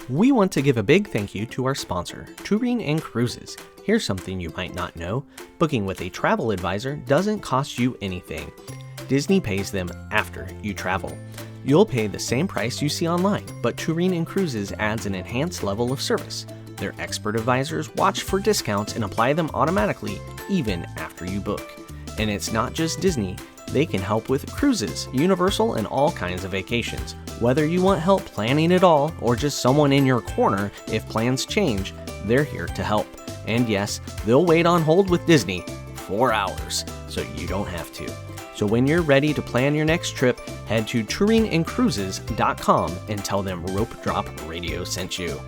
We want to give a big thank you to our sponsor, Touring and Cruises. Here's something you might not know. Booking with a travel advisor doesn't cost you anything. Disney pays them after you travel. You'll pay the same price you see online, but Touring and Cruises adds an enhanced level of service. Their expert advisors watch for discounts and apply them automatically, even after you book. And it's not just Disney. They can help with cruises, Universal, and all kinds of vacations. Whether you want help planning it all or just someone in your corner if plans change, they're here to help. And yes, they'll wait on hold with Disney 4 hours, so you don't have to. So when you're ready to plan your next trip, head to touringandcruises.com and tell them Rope Drop Radio sent you.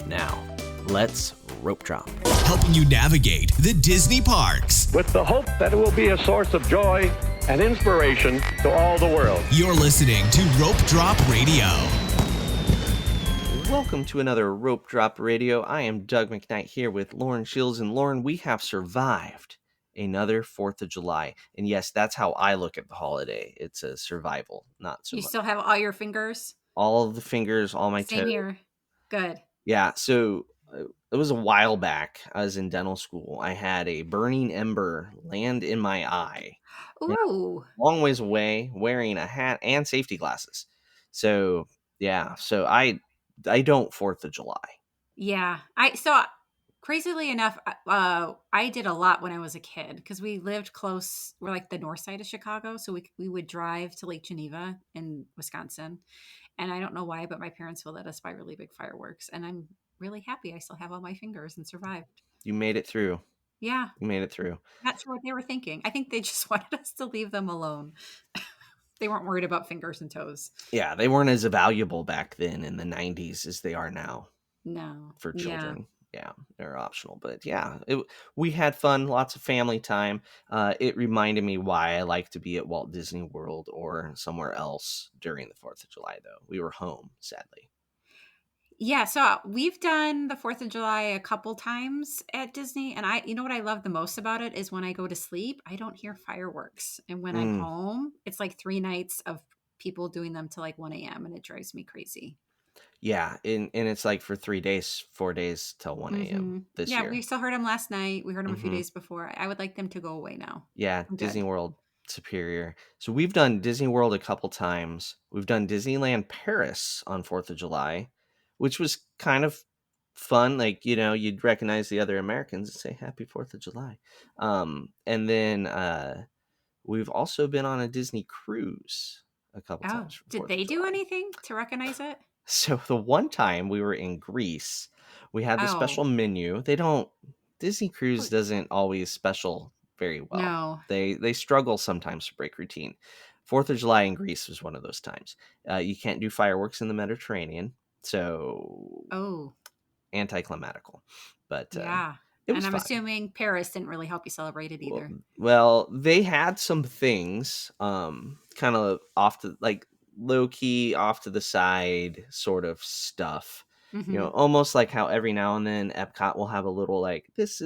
Now, let's rope drop. Helping you navigate the Disney parks. With the hope that it will be a source of joy and inspiration to all the world. You're listening to Rope Drop Radio. Welcome to another Rope Drop Radio. I am Doug McKnight here with Lauren Shields. And Lauren, we have survived another 4th of July. And yes, that's how I look at the holiday. It's a survival, not so You much. still have all your fingers? All of the fingers, all my toes. Same here. Good. Yeah, so it was a while back. I was in dental school. I had a burning ember land in my eye. Ooh. Long ways away, wearing a hat and safety glasses. So yeah, so I don't 4th of July. Yeah. Crazily enough, I did a lot when I was a kid because we lived close. We're like the north side of Chicago, so we would drive to Lake Geneva in Wisconsin. And I don't know why, but my parents will let us buy really big fireworks, and I'm really happy I still have all my fingers and survived. You made it through. Yeah. You made it through. Not sure what they were thinking. I think they just wanted us to leave them alone. They weren't worried about fingers and toes. Yeah, they weren't as valuable back then in the 90s as they are now. No. For children. Yeah, they're optional. But yeah, we had fun, lots of family time. It reminded me why I like to be at Walt Disney World or somewhere else during the 4th of July, though. We were home, sadly. Yeah, so we've done the 4th of July a couple times at Disney, and you know what I love the most about it is when I go to sleep, I don't hear fireworks. And when I'm home, it's like 3 nights of people doing them till like 1 a.m. and it drives me crazy. Yeah, and it's like for 3 days, 4 days till 1 a.m. this year. Yeah, we still heard them last night. We heard them a few days before. I would like them to go away now. Yeah, Disney World superior. So we've done Disney World a couple times. We've done Disneyland Paris on 4th of July, which was kind of fun. Like, you know, you'd recognize the other Americans and say Happy 4th of July. And then we've also been on a Disney cruise a couple times. Did they do anything to recognize it? So the one time we were in Greece, we had the special menu. Disney Cruise doesn't always special very well. No. They struggle sometimes to break routine. 4th of July in Greece was one of those times. You can't do fireworks in the Mediterranean, so anticlimatical. But yeah, it was and I'm fun. Assuming Paris didn't really help you celebrate it either. Well, they had some things, kind of off to like low key, off to the side sort of stuff. You know, almost like how every now and then Epcot will have a little like this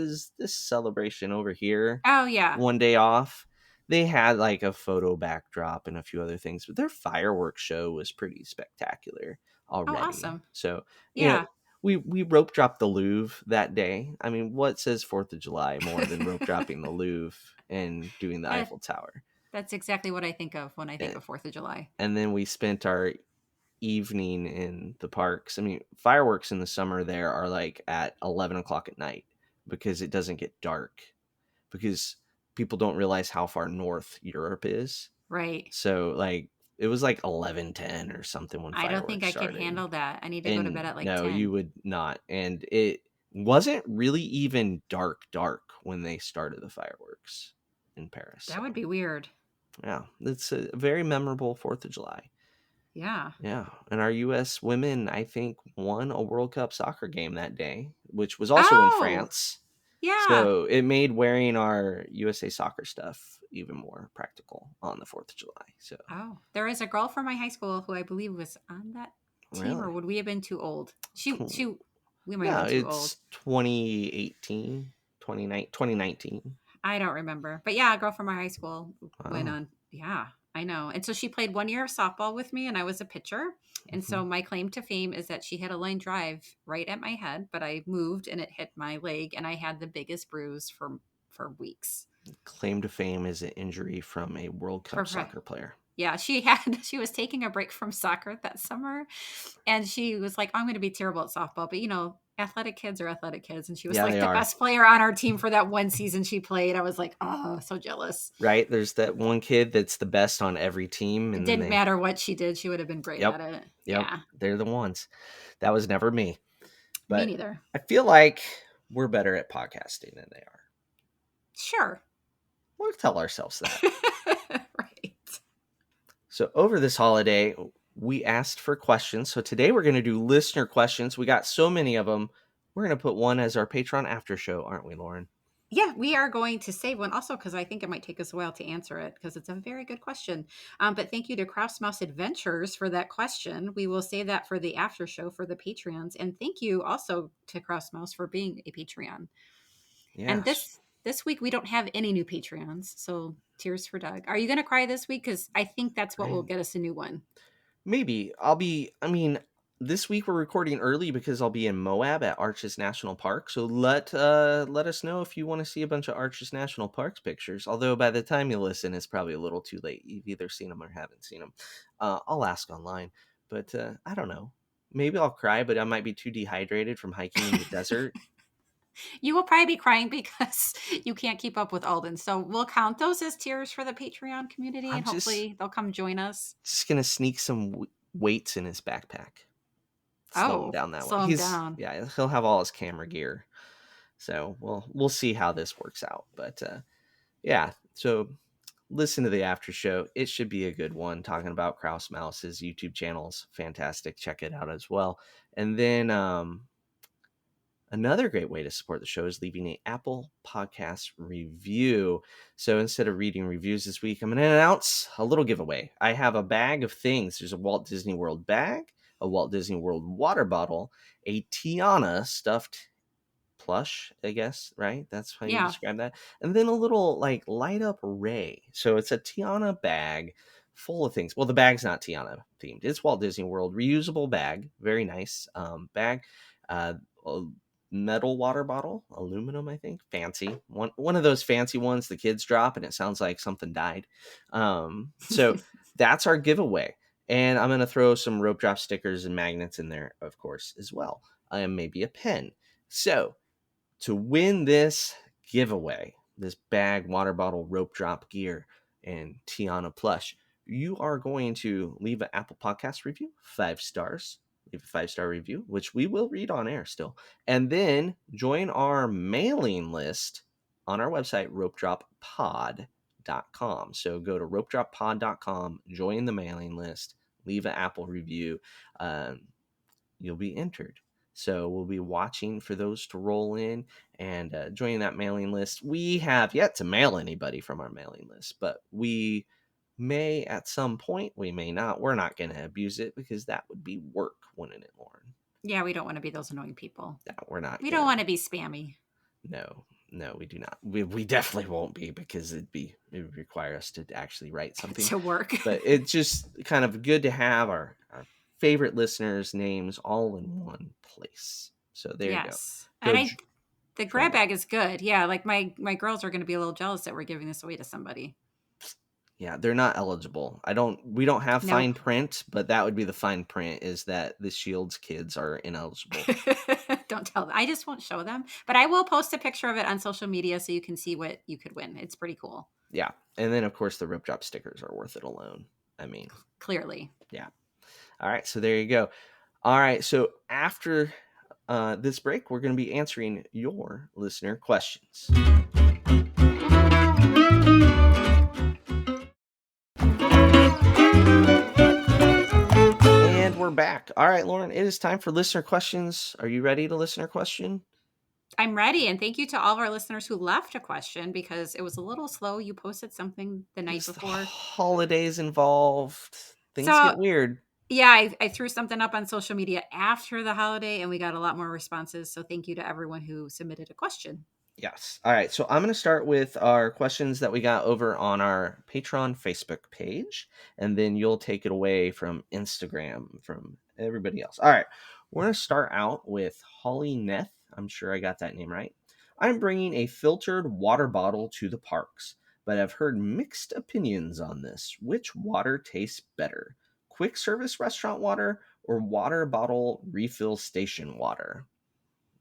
celebration over here. Oh yeah, one day off. They had like a photo backdrop and a few other things, but their fireworks show was pretty spectacular already. Oh, awesome! So you know, we rope dropped the Louvre that day. I mean, what says 4th of July more than rope dropping the Louvre and doing the Eiffel Tower? That's exactly what I think of when I think of 4th of July. And then we spent our evening in the parks. I mean, fireworks in the summer there are like at 11 o'clock at night because it doesn't get dark because people don't realize how far north Europe is. Right. So like it was like 11:10 or something when fireworks I don't think I started. could handle that. I need to go to bed at like 10. No, you would not. And it wasn't really even dark when they started the fireworks in Paris. That would be weird. Yeah, it's a very memorable 4th of July. Yeah. Yeah. And our U.S. women, I think, won a World Cup soccer game that day, which was also in France. Yeah. So it made wearing our USA soccer stuff even more practical on the 4th of July. So there is a girl from my high school who I believe was on that team, really? Or would we have been too old? We might have have been too it's old. 2018, 2019. I don't remember. But yeah, a girl from my high school went on. Yeah. I know. And so she played 1 year of softball with me and I was a pitcher. And Mhm. so my claim to fame is that she had a line drive right at my head, but I moved and it hit my leg and I had the biggest bruise for weeks. Claim to fame is an injury from a World Cup For soccer player. Yeah, she was taking a break from soccer that summer and she was like, I'm going to be terrible at softball, but athletic kids are athletic kids. And she was Yeah, like they the are. best player on our team for that one season she played. I was like, oh, so jealous. Right? There's that one kid that's the best on every team, It and then didn't matter what she did. She would have been great yep, at it. yep, Yeah, they're the ones. That was never me. me But neither. I feel like we're better at podcasting than they are. Sure. We'll tell ourselves that. Right. So over this holiday, we asked for questions. So today we're going to do listener questions. We got so many of them. We're going to put one as our Patreon after show, aren't we, Lauren? Yeah, we are going to save one also because I think it might take us a while to answer it because it's a very good question. But thank you to Kraus Mouse Adventures for that question. We will save that for the after show for the Patreons. And thank you also to Kraus Mouse for being a Patreon. And Yes. this week we don't have any new Patreons, so tears for Doug. Are you going to cry this week? Because I think that's what will get us a new one. Maybe I mean, this week we're recording early because I'll be in Moab at Arches National Park. So let us know if you want to see a bunch of Arches National Parks pictures. Although by the time you listen, it's probably a little too late. You've either seen them or haven't seen them. I'll ask online, but I don't know. Maybe I'll cry, but I might be too dehydrated from hiking in the desert. You will probably be crying because you can't keep up with Alden. So we'll count those as tears for the Patreon community, I'm and hopefully they'll come join us. just gonna sneak some weights in his backpack. Slow him Oh, down that way. slow him down. He'll have all his camera gear. So we'll see how this works out. But yeah, so listen to the after show. It should be a good one. Talking about Kraus Mouse's YouTube channel's fantastic. Check it out as well. And then another great way to support the show is leaving an Apple Podcast review. So instead of reading reviews this week, I'm going to announce a little giveaway. I have a bag of things. There's a Walt Disney World bag, a Walt Disney World water bottle, a Tiana stuffed plush, I guess, right? That's how you Yeah. describe that. And then a little like light up ray. So it's a Tiana bag full of things. Well, the bag's not Tiana themed. It's Walt Disney World reusable bag. Very nice bag. A metal water bottle, aluminum, I think. Fancy. One of those fancy ones the kids drop and it sounds like something died. So that's our giveaway. And I'm going to throw some rope drop stickers and magnets in there, of course, as well. And maybe a pen. So to win this giveaway, this bag, water bottle, rope drop gear, and Tiana plush, you are going to leave an Apple Podcast review, 5 stars. Leave a 5-star review, which we will read on air still. And then join our mailing list on our website, ropedroppod.com. So go to ropedroppod.com, join the mailing list, leave an Apple review. You'll be entered. So we'll be watching for those to roll in and joining that mailing list. We have yet to mail anybody from our mailing list, but we may at some point. We may not. We're not going to abuse it because that would be work, wouldn't it, Lauren? Yeah, we don't want to be those annoying people. No, we're not. We don't want to be spammy. No, we do not. We definitely won't be because it would require us to actually write something to work. But it's just kind of good to have our favorite listeners' names all in one place. So there you go. And the grab bag is good. Yeah, like my girls are going to be a little jealous that we're giving this away to somebody. Yeah, they're not eligible. We don't have fine print, but that would be the fine print is that the Shields kids are ineligible. Don't tell them. I just won't show them, but I will post a picture of it on social media so you can see what you could win. It's pretty cool. Yeah. And then of course the Rip Drop stickers are worth it alone. I mean, clearly. Yeah. All right, so there you go. All right, so after this break, we're going to be answering your listener questions. And we're back. All right, Lauren, it is time for listener questions. Are you ready to listener question? I'm ready, and thank you to all of our listeners who left a question because it was a little slow. You posted something the night before. The holidays involved. Things get weird. Yeah, I threw something up on social media after the holiday, and we got a lot more responses. So thank you to everyone who submitted a question. Yes. All right. So I'm going to start with our questions that we got over on our Patreon Facebook page, and then you'll take it away from Instagram from everybody else. All right. We're going to start out with Holly Neth. I'm sure I got that name right. I'm bringing a filtered water bottle to the parks, but I've heard mixed opinions on this. Which water tastes better? Quick service restaurant water or water bottle refill station water?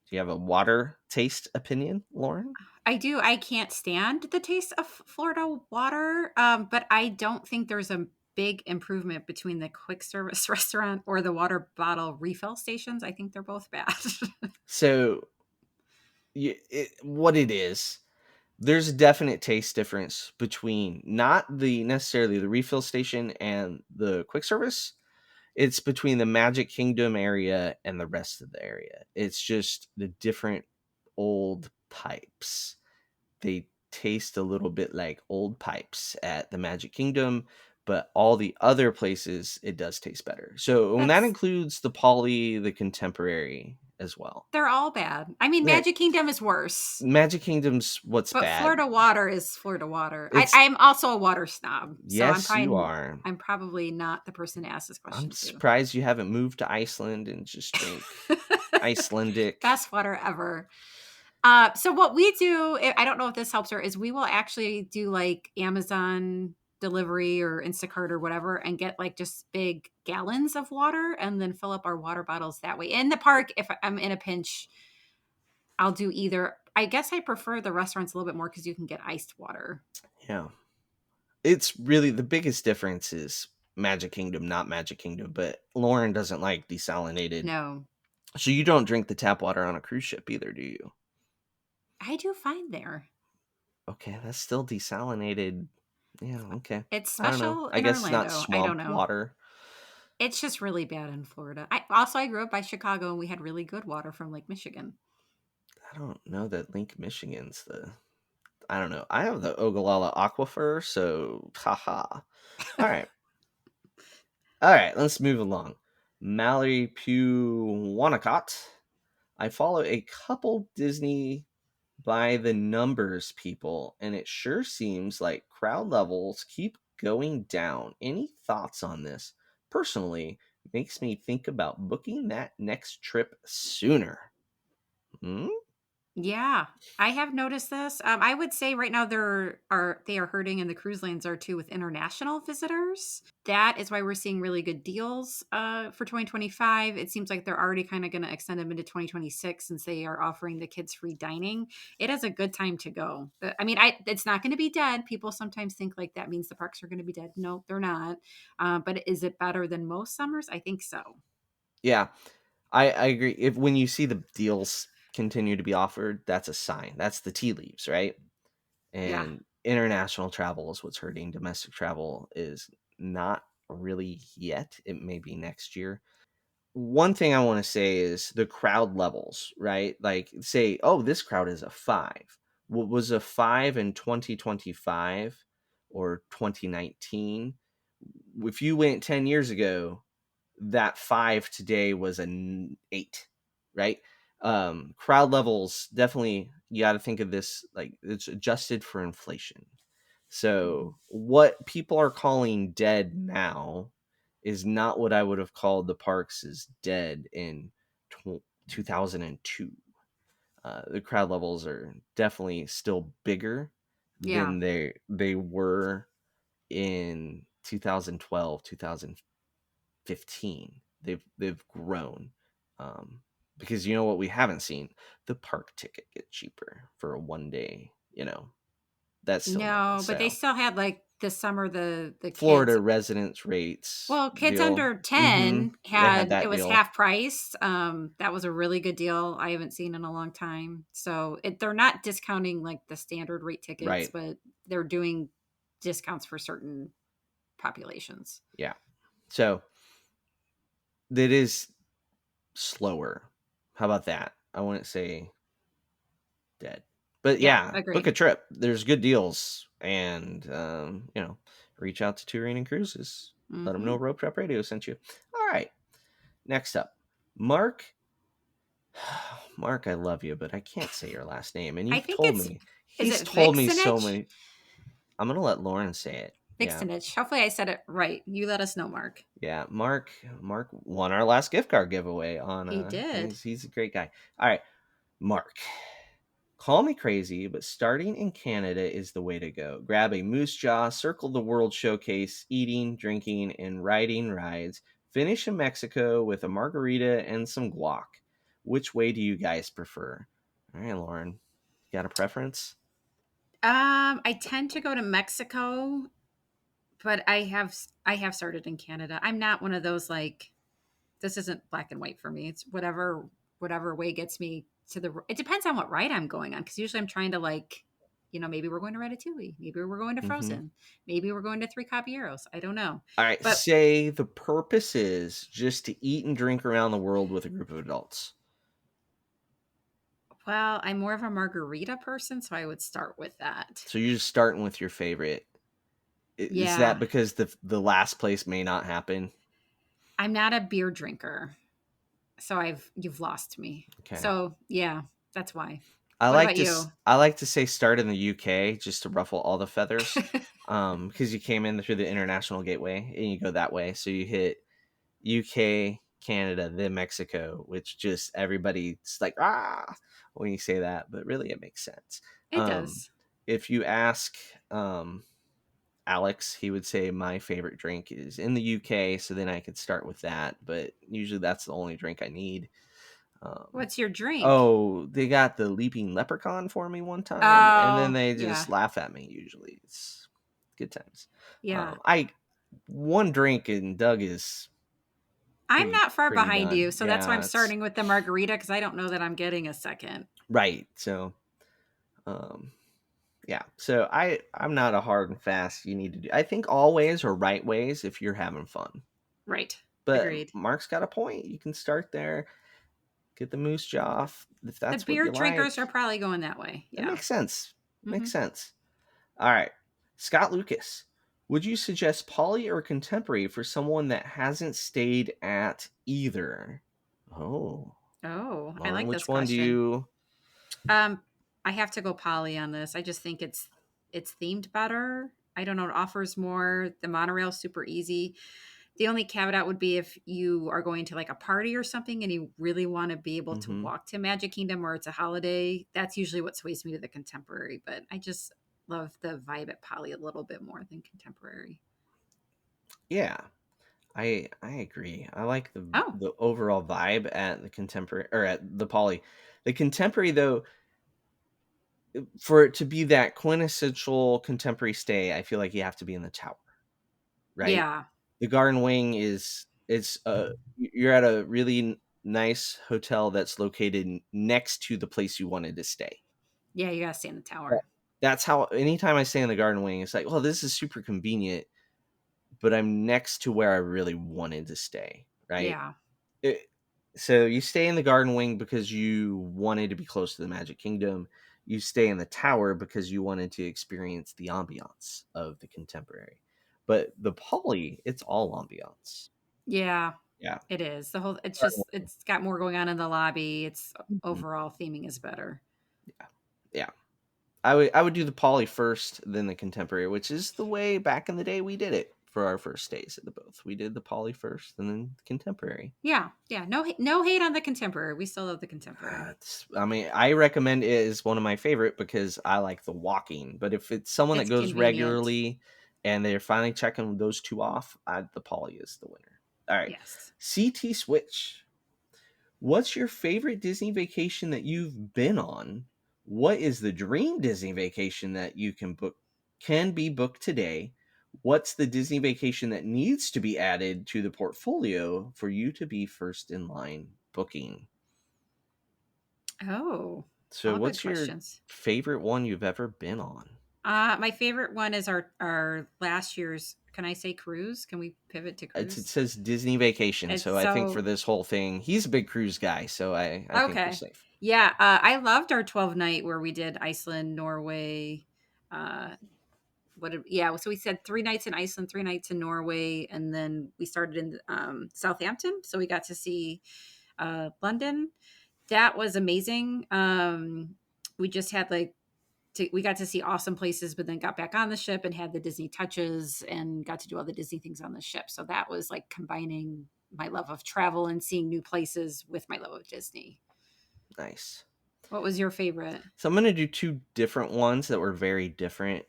Do you have a water taste opinion, Lauren? I do. I can't stand the taste of Florida water, but I don't think there's a big improvement between the quick service restaurant or the water bottle refill stations. I think they're both bad. So, what it is, there's a definite taste difference between not the necessarily the refill station and the quick service. It's between the Magic Kingdom area and the rest of the area. It's just the different old pipes. They taste a little bit like old pipes at the Magic Kingdom, but all the other places it does taste better. So, and that That's includes the Poly, the Contemporary as well. They're all bad. I mean, Yeah, Magic Kingdom is worse, Magic Kingdom's what's but bad. Florida water is Florida water. It's I'm also a water snob, so yes, you are. I'm probably not the person to ask this I'm question to. surprised you haven't moved to Iceland and just drink Icelandic. Best water ever. So what we do, I don't know if this helps her, is we will actually do like Amazon delivery or Instacart or whatever and get like just big gallons of water and then fill up our water bottles that way. In the park, if I'm in a pinch, I'll do either. I guess I prefer the restaurants a little bit more because you can get iced water. Yeah. It's really the biggest difference is Magic Kingdom, not Magic Kingdom, but Lauren doesn't like desalinated. No, So you don't drink the tap water on a cruise ship either, do you? I do fine there. Okay, that's still desalinated. Yeah, okay. It's I don't know. special I in guess it's not Orlando. I don't swamp know. water. It's just really bad in Florida. I grew up by Chicago and we had really good water from Lake Michigan. I don't know that Lake Michigan's the I don't know. I have the Ogallala Aquifer, so haha. All right. All right, let's move along. Mallory Pugh Wanacott. I follow a couple Disney by the numbers people, and it sure seems like crowd levels keep going down. Any thoughts on this? Personally, makes me think about booking that next trip sooner. Hmm? Yeah, I have noticed this. I would say right now they are hurting, and the cruise lines are too with international visitors. That is why we're seeing really good deals for 2025. It seems like they're already kind of going to extend them into 2026 since they are offering the kids free dining. It is a good time to go. I mean, it's not going to be dead. People sometimes think like that means the parks are going to be dead. No, they're not. But is it better than most summers? I think so. Yeah, I agree. If when you see the deals continue to be offered, that's a sign. That's the tea leaves, right? Yeah. And international travel is what's hurting. Domestic travel is not really yet. It may be next year. One thing I want to say is the crowd levels, right? Like, say, oh, this crowd is a five. What was a five in 2025 or 2019? If you went 10 years ago, that five today was an eight, right? Crowd levels definitely, you got to think of this like it's adjusted for inflation. Mhm. So what people are calling dead now is not what I would have called the parks as dead in 2002. The crowd levels are definitely still bigger Yeah. than they were in 2012, 2015. They've grown. Because you know what we haven't seen? The park ticket get cheaper for a 1 day, that's still not going No, to but they sell. still had like this summer the kids. Florida residence rates Well, kids deal. under Mm-hmm. 10 They had had it that was deal. half price. That was a really good deal. I haven't seen in a long time. So they're not discounting like the standard rate tickets, Right. but they're doing discounts for certain populations. Yeah. So that is slower. How about that? I wouldn't say dead. But Yeah, yeah, book agree. a trip. There's good deals. And, reach out to Touring and Cruises. Let them know Hmm. Rope Trap Radio sent you. All right. Next up, Mark Mark, I love you, but I can't say your last name. And I you've think told it's, me. is He's it told me so Vixenich? many. I'm going to let Lauren say it. Yeah. Vixenich. Hopefully I said it right. You let us know, Mark. Yeah. Mark won our last gift card giveaway on He did. he's a great guy. All right. Mark. Call me crazy, but starting in Canada is the way to go. Grab a moose jaw, circle the world showcase, eating, drinking, and riding rides. Finish in Mexico with a margarita and some guac. Which way do you guys prefer? All right, Lauren, you got a preference? I tend to go to Mexico, but I have started in Canada. I'm not one of those like this isn't black and white for me. It's whatever way gets me to the. It depends on what ride I'm going on because usually I'm trying to like, maybe we're going to Ratatouille, maybe we're going to Mm-hmm. Frozen, maybe we're going to Three Caballeros. I don't know, All right, but say the purpose is just to eat and drink around the world with a group of adults. well, I'm more of a margarita person, so I would start with that. So you're just starting with your favorite. Is that Yeah, because the last place may not happen? I'm not a beer drinker, so you've lost me. Okay. So yeah, that's why. What about you? I like to say start in the UK just to ruffle all the feathers. Because you came in through the international gateway and you go that way. So you hit UK, Canada, then Mexico, which just everybody's like, when you say that, but really it makes sense. It Um, does. if you ask Alex, he would say my favorite drink is in the UK, so then I could start with that. But usually that's the only drink I need. Um, What's your drink? oh, they got the leaping leprechaun for me one time, and then Oh, they yeah. just laugh at me. Usually, it's good times. Yeah. I one drink and Doug is I'm not far pretty behind you, done. so that's why I'm Yeah, it's starting with the margarita because I don't know that I'm getting a second. right. So, um, yeah. So I'm not a hard and fast. You need to do. I think all ways are right ways if you're having fun. Right. But Agreed. Mark's got a point. You can start there, get the moose jaw if The that's what beer you drinkers like. are probably going that way. That Yeah. makes sense. Hmm. Makes sense. All right. Scott Lucas, would you suggest poly or contemporary for someone that hasn't stayed at either? Oh, Oh, I Lauren, like which this one do question. you? Um, I have to go poly on this. I just think it's themed better. I don't know. It offers more. The monorail's super easy. The only caveat would be if you are going to like a party or something and you really want to be able to Hmm. walk to Magic Kingdom or it's a holiday. That's usually what sways me to the contemporary. But I just love the vibe at poly a little bit more than contemporary. Yeah, I agree. I like Oh, the overall vibe at the contemporary or at the poly. The contemporary though, for it to be that quintessential contemporary stay, I feel like you have to be in the tower, right? yeah. The Garden Wing is it's you're at a really nice hotel that's located next to the place you wanted to stay. Yeah, you got to stay in the Yeah. tower. That's how anytime I stay in the Garden Wing, it's like, well, this is super convenient, but I'm next to where I really wanted to stay, right? Yeah. It, so you stay in the Garden Wing because you wanted to be close to the Magic Kingdom. You stay in the tower because you wanted to experience the ambiance of the contemporary. But the Poly, it's all ambiance. Yeah, Yeah. it is. Garden It's got more going on in the lobby. It's Wing. overall theming is better. Yeah. Yeah. I would do the Poly first, then the contemporary, which is the way back in the day we did it for our first stays at the both. We did the Poly first and then the contemporary. Yeah. Yeah. No hate on the contemporary. We still love the contemporary. I mean, I recommend it as one of my favorite because I like the walking. But if it's someone that It's goes convenient. regularly and they're finally checking those two off, the Poly is the winner. All right, Yes. CT Switch. What's your favorite Disney vacation that you've been on? What is the dream Disney vacation that you can be booked today? What's the Disney vacation that needs to be added to the portfolio for you to be first in line booking? Oh, So, all good what's your questions. favorite one you've ever been on? My favorite one is our last year's. Can I say cruise? Can we pivot to It cruise? says Disney vacation, It's so I think for so this whole thing, he's a big cruise guy, so I think we're okay. safe. Yeah, I loved our 12 night where we did Iceland, Norway. Uh, yeah, so we said 3 nights in Iceland, 3 nights in Norway, and then we started in Southampton, so we got to see London. That was amazing. We just had like we got to see awesome places, but then got back on the ship and had the Disney touches and got to do all the Disney things on the ship. So that was like combining my love of travel and seeing new places with my love of Disney. Nice. What was your favorite? So I'm going to do two different ones that were very different.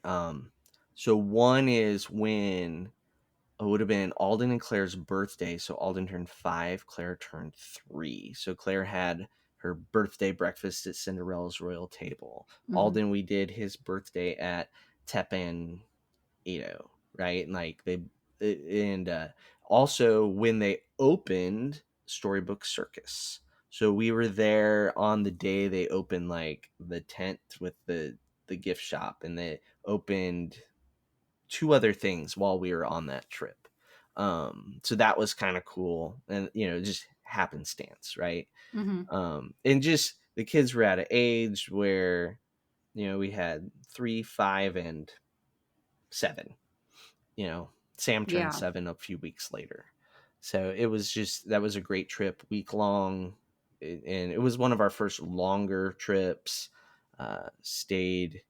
So one is when it would have been Alden and Claire's birthday. So Alden turned 5, Claire turned 3. So Claire had her birthday breakfast at Cinderella's royal table. Mhm. Alden, we did his birthday at Tepan Edo, right? And like also when they opened Storybook Circus. So we were there on the day they opened like the tent with the gift shop, and they opened 2 other things while we were on that trip. So that was kind of cool, and just happenstance, right? Mhm. And just the kids were at an age where we had 3, 5, and 7. Sam turned Yeah. 7 a few weeks later. So that was a great trip, week long, and it was one of our first longer trips. Stayed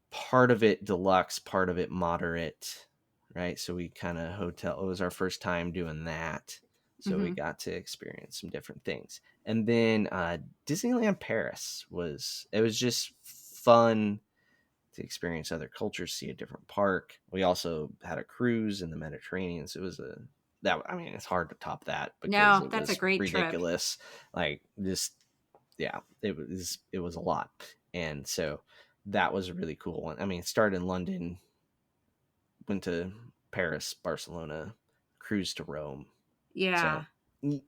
part of it deluxe, part of it moderate, right? So we kind of it was our first time doing that. So we Mhm. got to experience some different things. And then Disneyland Paris it was just fun to experience other cultures, see a different park. We also had a cruise in the Mediterranean. So it was it's hard to top that because No, it that's a was great trip. ridiculous. Like just, yeah, it was a lot. And so that was a really cool one. I mean, it started in London, went to Paris, Barcelona, cruised to Rome. Yeah. So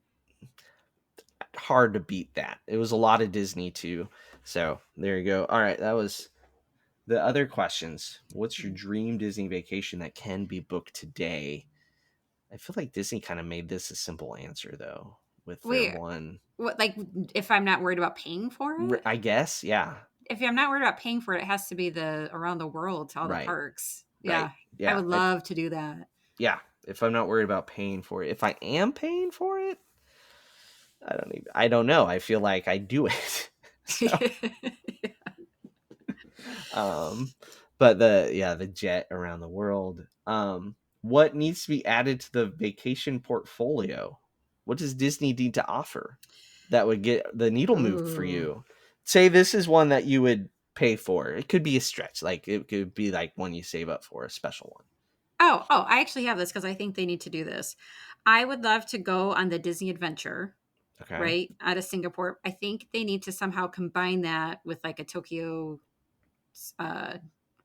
hard to beat that. It was a lot of Disney too. So there you go. All right, that was the other questions. What's your dream Disney vacation that can be booked today? I feel like Disney kind of made this a simple answer though, with their Wait, one. what, like, if I'm not worried about paying for it? I guess, yeah, If I'm not worried about paying for it, it has to be the around the world to all the right, parks. right, Yeah. I yeah, would love to do that. yeah. If I'm not worried about paying for it, if I am paying for it, I don't know. I feel like I do it. So, um, but the jet around the world. What needs to be added to the vacation portfolio? What does Disney need to offer that would get the needle moved for Ooh. you? Say this is one that you would pay for. It could be a stretch. Like it could be like one you save up for, a special one. Oh, I actually have this because I think they need to do this. I would love to go on the Disney Adventure, Okay. right, out of Singapore. I think they need to somehow combine that with like a Tokyo, uh,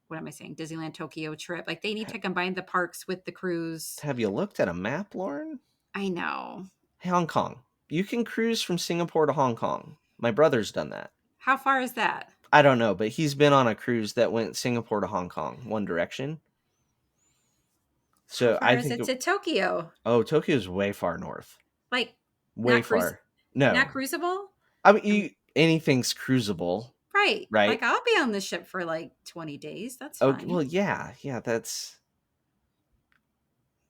what am I saying? Disneyland Tokyo trip. Like they need to combine the parks with the cruise. Have you looked at a map, Lauren? I know. Hong Kong. You can cruise from Singapore to Hong Kong. My brother's done that. How far is that? I don't know, but he's been on a cruise that went Singapore to Hong Kong, one direction. How So far I is think, it to Tokyo? Tokyo's way far north. Like Way not cruise, far. No. not cruisable? I mean, anything's cruisable, Right. right? Like I'll be on the ship for like 20 days. That's Oh, fine. well, yeah.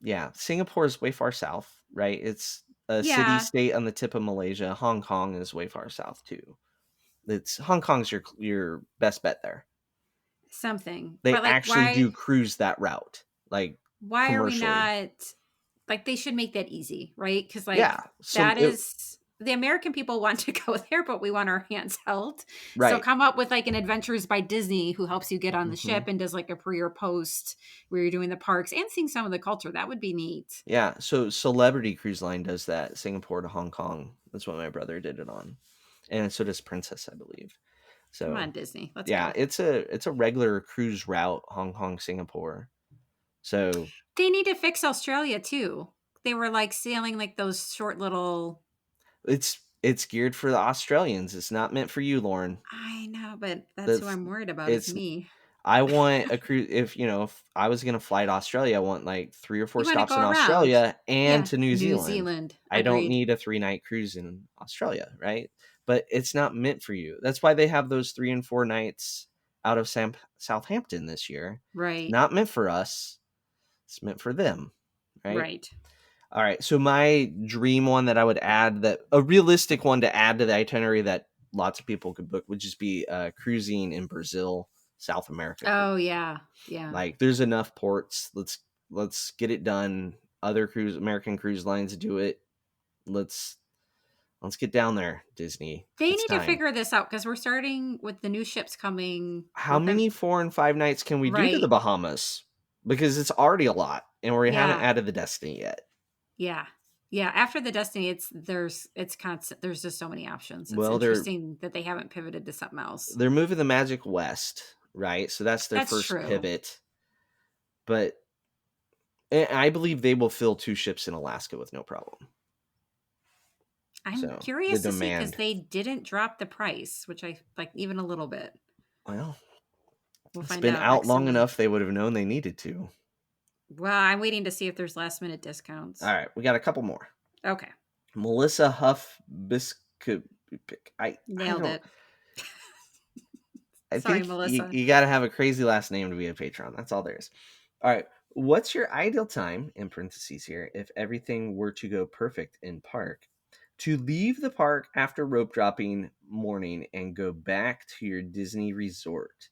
Yeah. Singapore is way far south, right? It's a city Yeah, state on the tip of Malaysia. Hong Kong is way far south too. It's Hong Kong's your best bet there. something. They But like actually do why cruise that route, like are we commercially. not like they should make that easy, right? Cuz like Yeah. So that is the American people want to go there, but we want our hands held. So right. come up with like an Adventures by Disney who helps you get on the Hmm. ship and does like a pre or post where you're doing the parks and seeing some of the culture. That would be neat. Yeah. So Celebrity Cruise Line does that, Singapore to Hong Kong. That's what my brother did it on, and so does Princess, I believe. Come So on, Disney. Let's yeah, go. it's a regular cruise route, Hong Kong, Singapore. So They need to fix Australia too. They were like sailing like those short little. it's geared for the Australians. It's not meant for you, Lauren. I know, but that's who That's I'm worried about is it's me. I want a cruise. If I was gonna fly to Australia, I want like 3 or 4 You want to stops go in around. Australia and Yeah. to New New Zealand. Zealand. I don't Agreed. need a 3-night cruise in Australia, right? But it's not meant for you. That's why they have those 3 and 4 nights out of Southampton this year. Right. Not meant for us. It's meant for them, right? Right. All right. So my dream one that I would add, that a realistic one to add to the itinerary that lots of people could book, would just be cruising in Brazil, South America cruise. Oh yeah, yeah. Like there's enough ports. Let's get it done. Other American cruise lines do it. Let's get down there, Disney. They It's need to time. figure this out because we're starting with the new ships coming. How We're gonna many 4 and 5 nights can we do to the right. Bahamas? Because it's already a lot, and we haven't Yeah, added the Destiny yet. yeah, yeah. After the Destiny, it's constant. There's just so many options. It's Well, they're interesting that they haven't pivoted to something else. they're moving the Magic west, right? So that's their That's first true. pivot. But I believe they will fill 2 ships in Alaska with no problem. I'm So the curious to see because demand. they didn't drop the price, which I like even a little bit. Well, We'll it's find been out out next long summer. enough. They would have known they needed to. Well, I'm waiting to see if there's last minute All discounts. right, we got a couple more. Okay, Melissa Huff Biscuit. I nailed don't. it. I Sorry, think you, Melissa. you got to have a crazy last name to be a patron. That's all there is. All right. What's your ideal time, in parentheses here, if everything were to go perfect in park, to leave the park after rope dropping morning and go back to your Disney resort?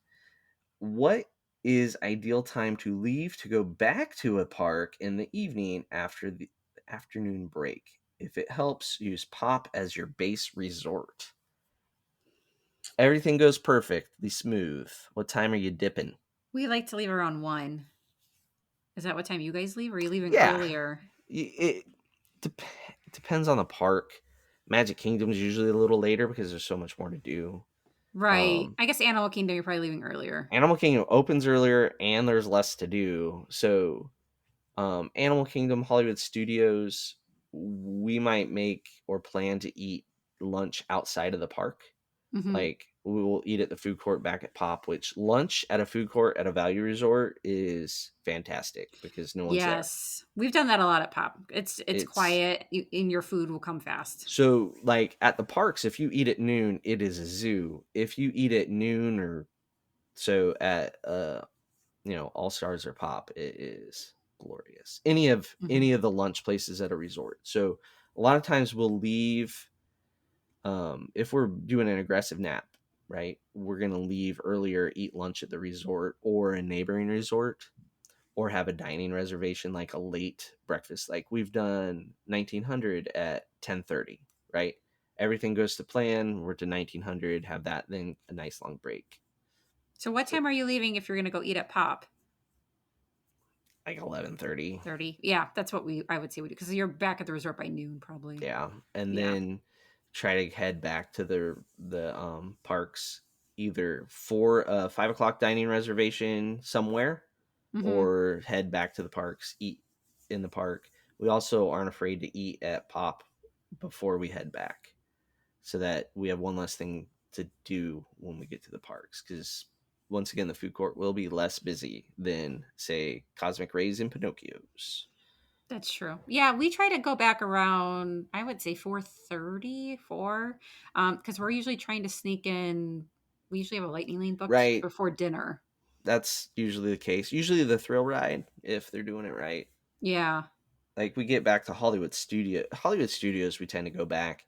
What is ideal time to leave to go back to a park in the evening after the afternoon break? If it helps, use Pop as your base resort. Everything goes perfectly smooth. What time are you dipping? We like to leave around 1. Is that what time you guys leave? Or are you leaving Yeah, earlier? it dep- depends on the park. Magic Kingdom is usually a little later because there's so much more to do. Right. I guess Animal Kingdom, you're probably leaving earlier. Animal Kingdom opens earlier and there's less to do. So, Animal Kingdom, Hollywood Studios, we might make or plan to eat lunch outside of the park. Hmm. Like we will eat at the food court back at Pop, which lunch at a food court at a value resort is fantastic because no one's there. Yes. We've done that a lot at Pop. It's It's quiet, and your food will come fast. so like at the parks, if you eat at noon, it is a zoo. If you eat at noon or so at All Stars or Pop, it is glorious. Hmm. Any of the lunch places at a resort. So a lot of times we'll leave if we're doing an aggressive nap, right? We're gonna leave earlier, eat lunch at the resort or a neighboring resort, or have a dining reservation like a late breakfast. Like we've done 1900 at 10:30, right? Everything goes to plan. We're to 1900, have that, then a nice long break. So what So time are you leaving if you're going to go eat at Pop? like 11:30. 30. Yeah, that's what I would say we do because you're back at the resort by noon probably. Yeah. And Yeah. then try to head back to the parks either for a 5 o'clock dining reservation somewhere Hmm. or head back to the parks, eat in the park. We also aren't afraid to eat at Pop before we head back so that we have one less thing to do when we get to the parks. Because once again, the food court will be less busy than, say, Cosmic Rays and Pinocchio's. That's true. Yeah, we try to go back around, I would say 4:30, 4, because we're usually trying to sneak in. We usually have a lightning lane booked Right. before dinner. That's usually the case. Usually the thrill ride, if they're doing it right. Yeah. Like we get back to Hollywood Studios, we tend to go back,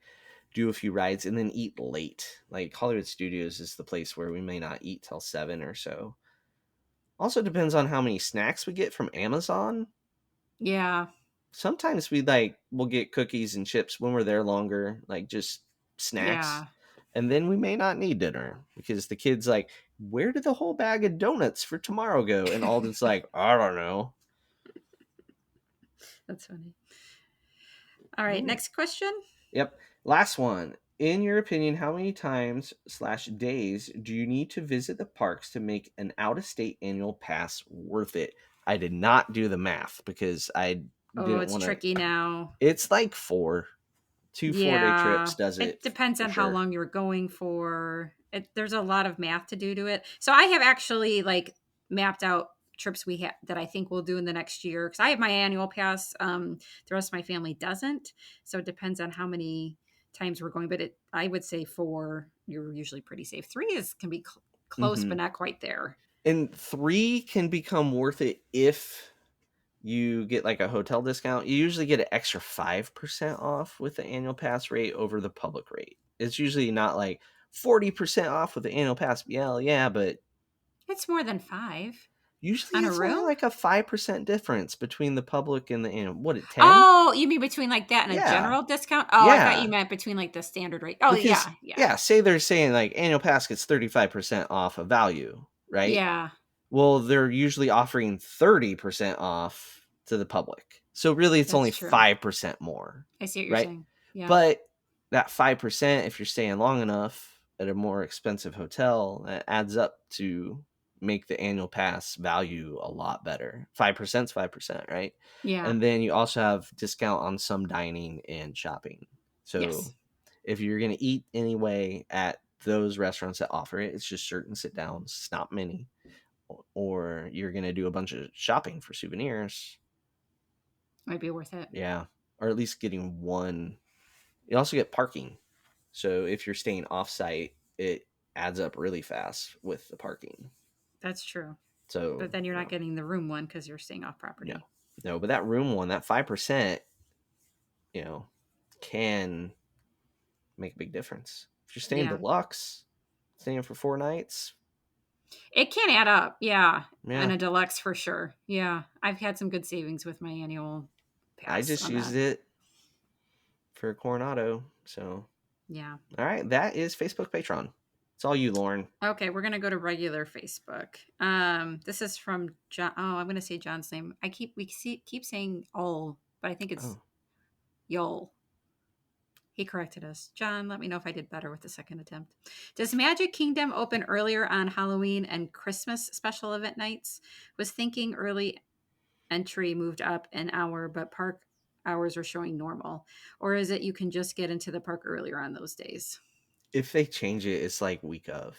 do a few rides, and then eat late. Like Hollywood Studios is the place where we may not eat till 7 or so. Also depends on how many snacks we get from Amazon. Yeah. Sometimes we'll get cookies and chips when we're there longer, like just snacks. Yeah. And then we may not need dinner because the kid's like, where did the whole bag of donuts for tomorrow go? And Alden's like, I don't know. That's funny. All right, Mm. next question. Yep. Last one. In your opinion, how many times/days do you need to visit the parks to make an out-of-state annual pass worth it? I did not do the math because I Oh, didn't it's want to. tricky now. It's like 4. 2 4-day Yeah. trips does It it depends for on how sure. long you're going for. There's a lot of math to do to it. So I have actually like mapped out trips we have that I think we'll do in the next year because I have my annual pass. The rest of my family doesn't. So it depends on how many times we're going. But I would say 4. You're usually pretty safe. 3 can be close, Hmm. but not quite there. And 3 can become worth it if you get like a hotel discount. You usually get an extra 5% off with the annual pass rate over the public rate. It's usually not like 40% off with the annual pass. Yeah, but It's more than 5 usually on a it's only room. like a 5% difference between the public and the annual. What, at 10? Oh, you mean between like that and a Yeah. general discount? Oh, I thought you Yeah. meant between like the standard rate. Oh, Because, yeah. yeah, say they're saying like annual pass gets 35% off a value, right? Yeah, Well, they're usually offering 30% off to the public. So really it's only that's true. 5% more, I see what you're right? saying. Yeah. But that 5%, if you're staying long enough at a more expensive hotel, that adds up to make the annual pass value a lot better. 5% is 5%, right? Yeah. And then you also have discount on some dining and shopping. So Yes. if you're going to eat anyway at those restaurants that offer it, it's just certain sit downs, it's not many. Or you're going to do a bunch of shopping for souvenirs. Might be worth it. Yeah. Or at least getting one. You also get parking. So if you're staying off site, it adds up really fast with the parking. That's true. So, But then you're not getting the room one because you're staying off no, property. no, but that room one, that 5%, can make a big difference. If you're staying Yeah. deluxe, staying for 4 nights, It can add up. Yeah. And yeah, a deluxe for sure. Yeah. I've had some good savings with my annual I pass just on used that. it for Coronado. So, Yeah. all right, that is Facebook Patreon. It's all you, Lauren. Okay, we're gonna go to regular Facebook. This is from John. Oh, I'm gonna say John's name. Keep saying Ol, but I think it's Oh, Yol. He corrected us. John, let me know if I did better with the second attempt. Does Magic Kingdom open earlier on Halloween and Christmas special event nights? Was thinking early entry moved up an hour, but park hours are showing normal. Or is it you can just get into the park earlier on those days? if they change it, it's like week of.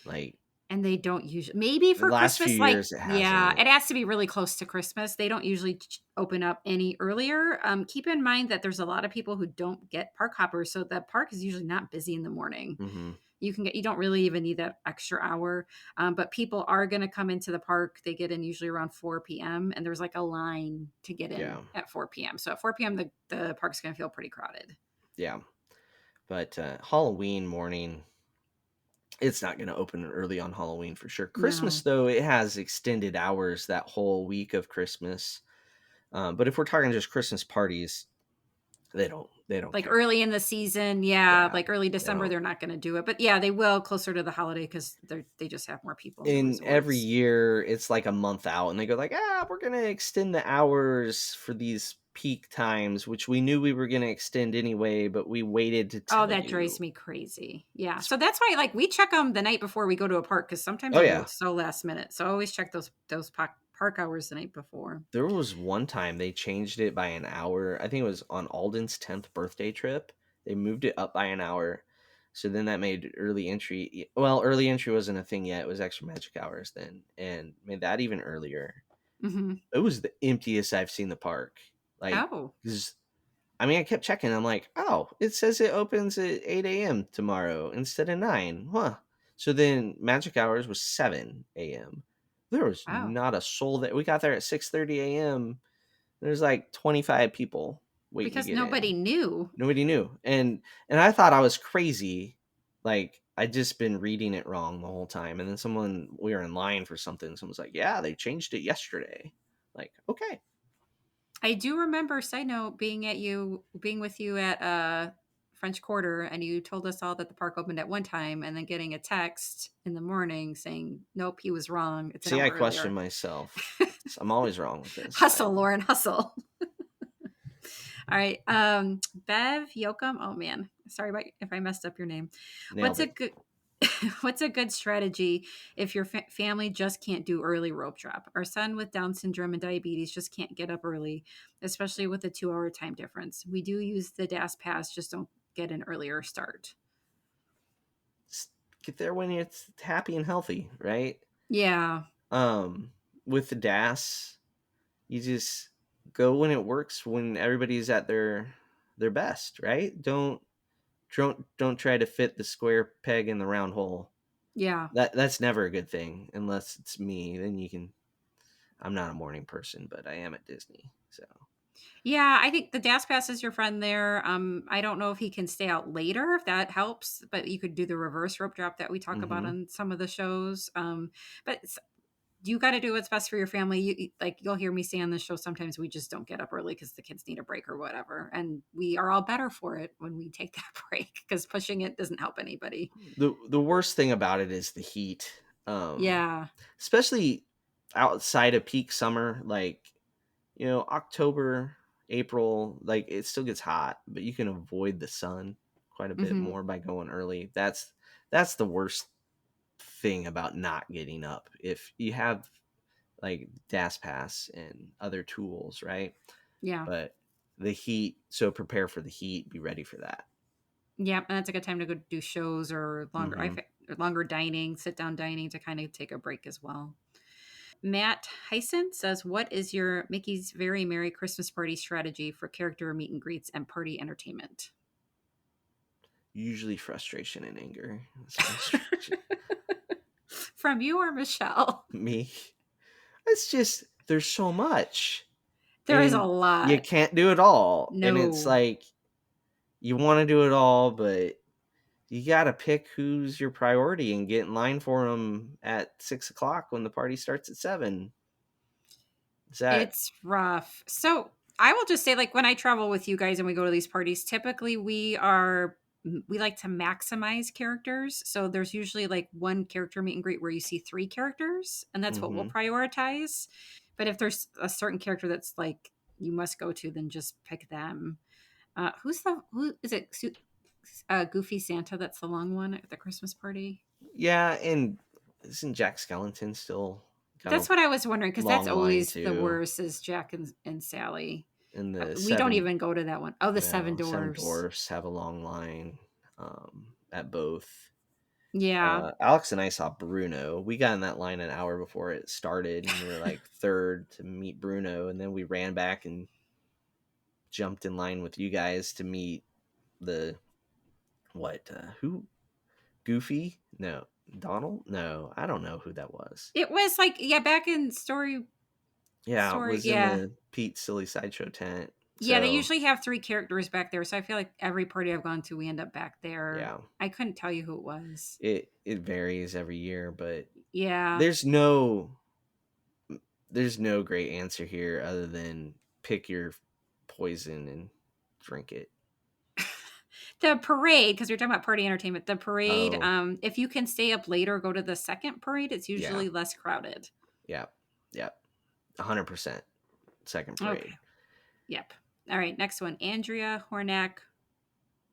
Like And they don't usually, maybe the for last few Christmas, like, years, it yeah, hasn't. it has to be really close to Christmas. They don't usually open up any earlier. Keep in mind that there's a lot of people who don't get park hoppers, so the park is usually not busy in the morning. Mm-hmm. You don't really even need that extra hour. But people are going to come into the park. They get in usually around 4 p.m. and there's like a line to get in Yeah, at 4 p.m. So at 4 p.m. the park's going to feel pretty crowded. yeah. But Halloween morning, it's not going to open early on Halloween for sure. Christmas, No. though, it has extended hours that whole week of Christmas. But if we're talking just Christmas parties, they don't Like care. early in the season, yeah, Yeah, like early they December, don't. they're not going to do it, but yeah, they will closer to the holiday because they just have more people in the In every resorts. year, it's like a month out, and they go like, we're gonna extend the hours for these peak times, which we knew we were gonna extend anyway, but we waited to Oh, tell that drives you. me crazy. Yeah, so that's why like we check them the night before we go to a park because sometimes Oh I go yeah, so last minute. So I always check those park hours the night before. there was one time they changed it by an hour. I think it was on Alden's 10th birthday trip. They moved it up by an hour. So then that made early entry. Well, early entry wasn't a thing yet. It was extra magic hours then, and made that even earlier. Hmm. It was the emptiest I've seen the park. Like, Oh, 'cause, I mean, I kept checking. I'm like, oh, it says it opens at 8 a.m. tomorrow instead of 9. Huh. So then magic hours was 7 a.m. There was oh, not a soul that we got there at 6:30 a.m. There's like 25 people waiting to because get nobody in. knew. Nobody knew. And I thought I was crazy. Like I'd just been reading it wrong the whole time. And then we were in line for something. Someone's like, yeah, they changed it yesterday. Like, okay. I do remember, side note, being with you at French Quarter, and you told us all that the park opened at one time, and then getting a text in the morning saying, "Nope, he was wrong. It's an See, I hour question earlier." myself. I'm always wrong with this. Hustle, Lauren, hustle. All right, Bev Yoakum. Oh man, sorry about if I messed up your name. Nailed What's a it. good What's a good strategy if your family just can't do early rope drop? Our son with Down syndrome and diabetes just can't get up early, especially with a 2 hour time difference. We do use the DAS pass, just don't get an earlier start. Just get there when it's happy and healthy, right? Yeah. Um, with the DAS, you just go when it works, when everybody's at their best, right? Don't try to fit the square peg in the round hole. Yeah. That's never a good thing unless it's me. Then you can. I'm not a morning person, but I am at Disney. So Yeah, I think the DAS Pass is your friend there. I don't know if he can stay out later, if that helps, but you could do the reverse rope drop that we talk about hmm on some of the shows. But you got to do what's best for your family. Like you'll hear me say on the show, sometimes we just don't get up early because the kids need a break or whatever, and we are all better for it when we take that break because pushing it doesn't help anybody. the worst thing about it is the heat, Yeah. especially outside of peak summer, like October, April, like it still gets hot, but you can avoid the sun quite a bit Hmm. more by going early. That's the worst thing about not getting up. If you have like DAS Pass and other tools, right? Yeah. But the heat, so prepare for the heat, be ready for that. Yeah, and that's a good time to go do shows or hmm longer dining, sit down dining to kind of take a break as well. Matt Hyson says, "What is your Mickey's Very Merry Christmas Party strategy for character meet and greets and party entertainment?" Usually frustration and anger. That's my strategy. From you or Michelle? Me, it's just there's so much, There is a and you lot. can't do it all, and it's No, like you want to do it all, but you got to pick who's your priority and get in line for them at 6 o'clock when the party starts at 7. Is that it's rough. So I will just say, like, when I travel with you guys and we go to these parties, typically we like to maximize characters. So there's usually like one character meet and greet where you see three characters, and that's what we'll hmm prioritize. But if there's a certain character that's like you must go to, then just pick them. Who is it? Goofy Santa, that's the long one at the Christmas party. yeah, and isn't Jack Skellington still got a That's what I was wondering because that's long line always the too? worst is Jack and Sally. And the We don't seven, even go to that one. Oh, the Seven seven Dwarfs. dwarfs have a long line at both. Yeah, Alex and I saw Bruno. We got in that line an hour before it started, and we were like third to meet Bruno, and then we ran back and jumped in line with you guys to meet the who Goofy? No, Donald? No, I don't know who that was. it was like back in Yeah, it story. was in Yeah, the Pete Silly Sideshow tent. yeah. They So usually have three characters back there, so I feel like every party I've gone to, we end up back there. yeah, I couldn't tell you who it was. it varies every year, but Yeah, there's no great answer here other than pick your poison and drink it. the parade, because you're talking about party entertainment. The parade. Oh, If you can stay up later, go to the second parade. It's yeah, usually less crowded. yeah, yeah, 100% second Okay. parade. Yep. All right. Next one. Andrea Hornack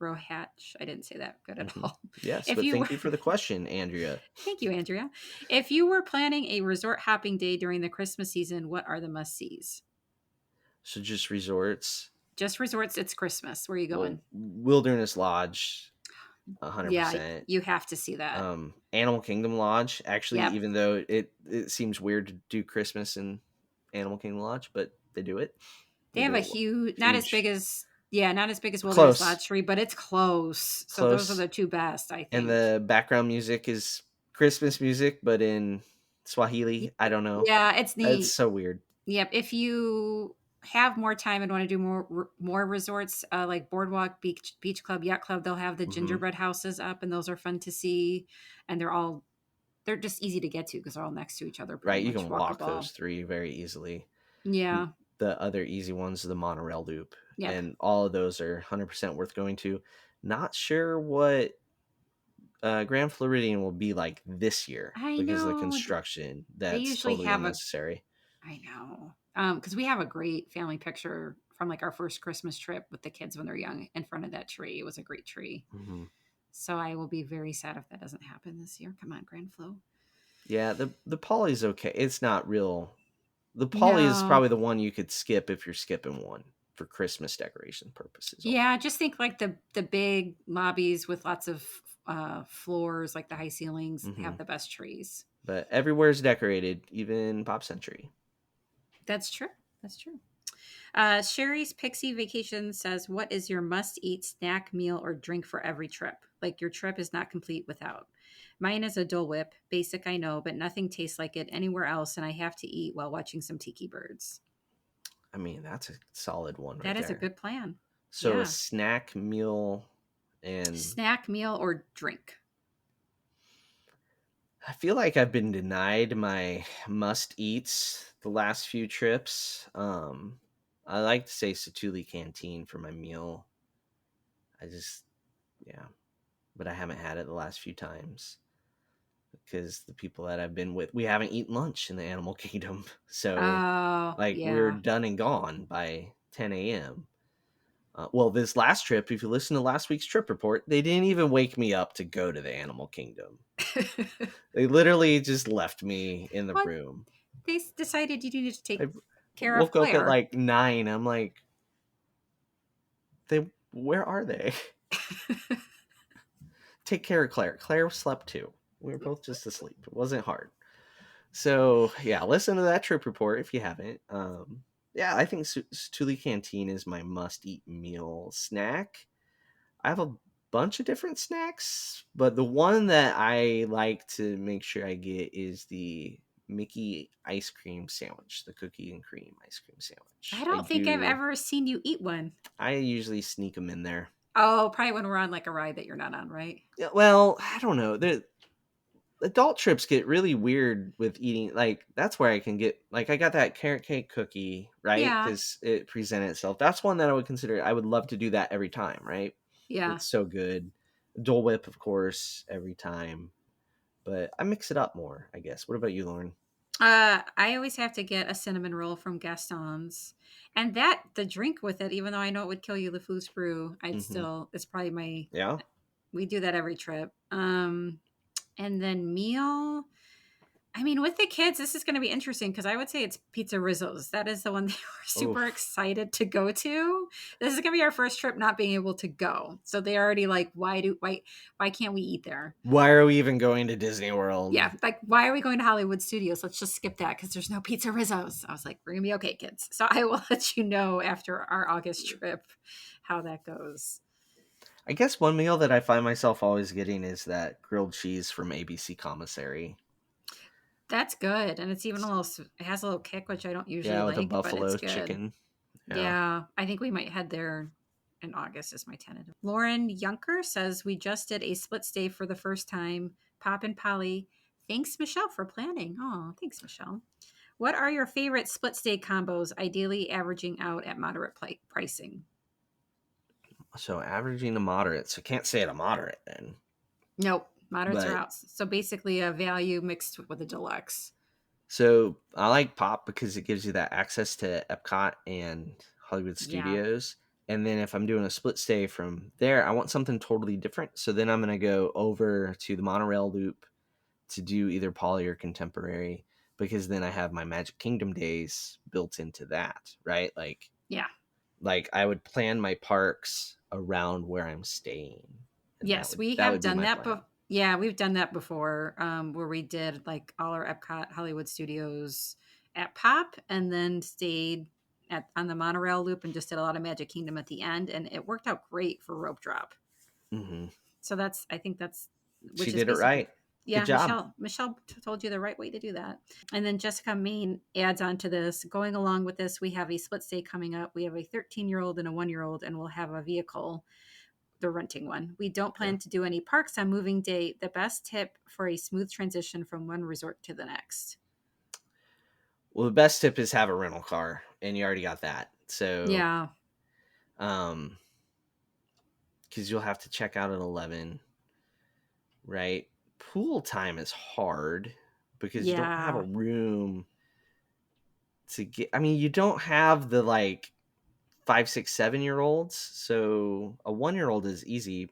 Rohatch. I didn't say that good at hmm all. Yes, If but you were, thank you for the question, Andrea. thank you, Andrea. If you were planning a resort hopping day during the Christmas season, what are the must sees? So just resorts. Just resorts. It's Christmas. Where are you Well, going? Wilderness Lodge, Yeah, 100%. you have to see that. Animal Kingdom Lodge, actually, Yep. even though it seems weird to do Christmas in Animal Kingdom Lodge, but they do it. They They have do a it huge, not as big huge, as, yeah, not as big as Wilderness close, Lodge Tree, but it's close. So those are close. the two best, I And think. the background music is Christmas music, but in Y- Swahili. I don't know. Yeah, it's It's neat. so weird. Yep. If you have more time and want to do more resorts, like Boardwalk Beach Club, Yacht Club, they'll have the hmm gingerbread houses up, and those are fun to see. And they're just easy to get to because they're all next to each other, pretty Right, you much can walk walkable. those three very easily. Yeah. The other easy ones are the monorail loop, Yep. and all of those are 100% worth going to. Not sure what Grand Floridian will be like this year I because of the know construction. they That's usually totally have a. unnecessary. I know. Because we have a great family picture from like our first Christmas trip with the kids when they're young in front of that tree. It was a great tree. hmm So I will be very sad if that doesn't happen this year. Come on, Grand Flo. Yeah, the Poly's okay. It's not real. The Poly is No. probably the one you could skip if you're skipping one for Christmas decoration purposes only. Yeah, just think like the big lobbies with lots of floors, like the high ceilings, hmm have the best trees. But everywhere's decorated, even Pop Century. That's true. That's true. Sherry's Pixie Vacation says, "What is your must-eat snack, meal, or drink for every trip? Like your trip is not complete without." Mine is a Dole Whip. Basic, I know, but nothing tastes like it anywhere else, and I have to eat while watching some Tiki Birds. I mean, that's a solid one right That is a there. good plan. So a Yeah. snack, meal, and Snack, meal, or drink. I feel like I've been denied my must eats the last few trips. I like to say Satuli Canteen for my meal. I just, yeah, but I haven't had it the last few times because the people that I've been with, we haven't eaten lunch in the animal kingdom. So, Oh, like, we're yeah. done and gone by 10 a.m. Well, this last trip, if you listen to last week's trip report, they didn't even wake me up to go to the animal kingdom. They literally just left me in the What? room. They decided you needed to I take care of woke up at Claire. like 9. I'm like, where are they? Take care of Claire. Claire slept too. We were both just asleep. It wasn't hard. So yeah, listen to that trip report if you haven't. Yeah, I think Tuli Canteen is my must-eat meal snack. I have a bunch of different snacks, but the one that I like to make sure I get is the Mickey ice cream sandwich, the cookie and cream ice cream I sandwich. don't think I've ever seen you eat one. I usually sneak them in there. Oh, probably when we're on like a ride that you're not on, right? Yeah, well, I don't know. The adult trips get really weird with eating. Like that's where I can get like I got that carrot cake cookie, right? Yeah. Because it presented itself. That's one that I would consider. I would love to do that every time, right? Yeah. It's so good. Dole Whip, of course, every time. But I mix it up more, I guess. What about you, Lauren? I always have to get a cinnamon roll from Gaston's, and that the drink with it, even though I know it would kill you, the Foos Brew, I'd Mm-hmm. still it's probably my. Yeah. We do that every trip. And then meal. I mean, with the kids, this is going to be interesting because I would say it's Pizza Rizzo's. That is the one they were super Oof. excited to go to. This is going to be our first trip not being able to go. So they're already like, why can't we eat there? Why are we even going to Disney World? Yeah, like why are we going to Hollywood Studios? Let's just skip that because there's no Pizza Rizzo's. I was like, we're gonna be okay, kids. So I will let you know after our August trip how that goes. I guess one meal that I find myself always getting is that grilled cheese from ABC Commissary. That's good, and it's even a little. It has a little kick, which I don't usually Yeah, with a like, but it's buffalo good. chicken. Yeah. Yeah, I think we might head there in August is my tentative. Lauren Yunker says we just did a split stay for the first time. Pop and Polly. Thanks, Michelle, for planning. Oh, thanks, Michelle. What are your favorite split stay combos, ideally averaging out at moderate pricing? So averaging to moderate. So can't say it a moderate then. Nope, moderates are But out. So basically a value mixed with a deluxe. so I like Pop because it gives you that access to Epcot and Hollywood Yeah. Studios. And then if I'm doing a split stay from there, I want something totally different. So then I'm going to go over to the monorail loop to do either Poly or Contemporary because then I have my Magic Kingdom days built into that, right? Yeah. Like I would plan my parks around where I'm staying. And that Yes, would we that have would be done my that. plan. Yeah, we've done that before, where we did like all our Epcot Hollywood Studios at Pop, and then stayed at on the monorail loop and just did a lot of Magic Kingdom at the end, and it worked out great for rope drop. Hmm. So I think that's She which is did it basically. right. Good Yeah, job. Michelle told you the right way to do that. And then Jessica Main adds on to this. Going along with this, we have a split stay coming up. We have a 13-year-old and a 1-year-old, and we'll have a vehicle, the renting one. We don't Yeah. plan to do any parks on moving day. The best tip for a smooth transition from one resort to the next. Well, the best tip is have a rental car, and you already got that. So, Yeah. um, because you'll have to check out at 11, right? Pool time is hard because you don't have a Yeah. room to get. I mean, you don't have the like 5, 6, 7 year olds. So a 1 year old is easy.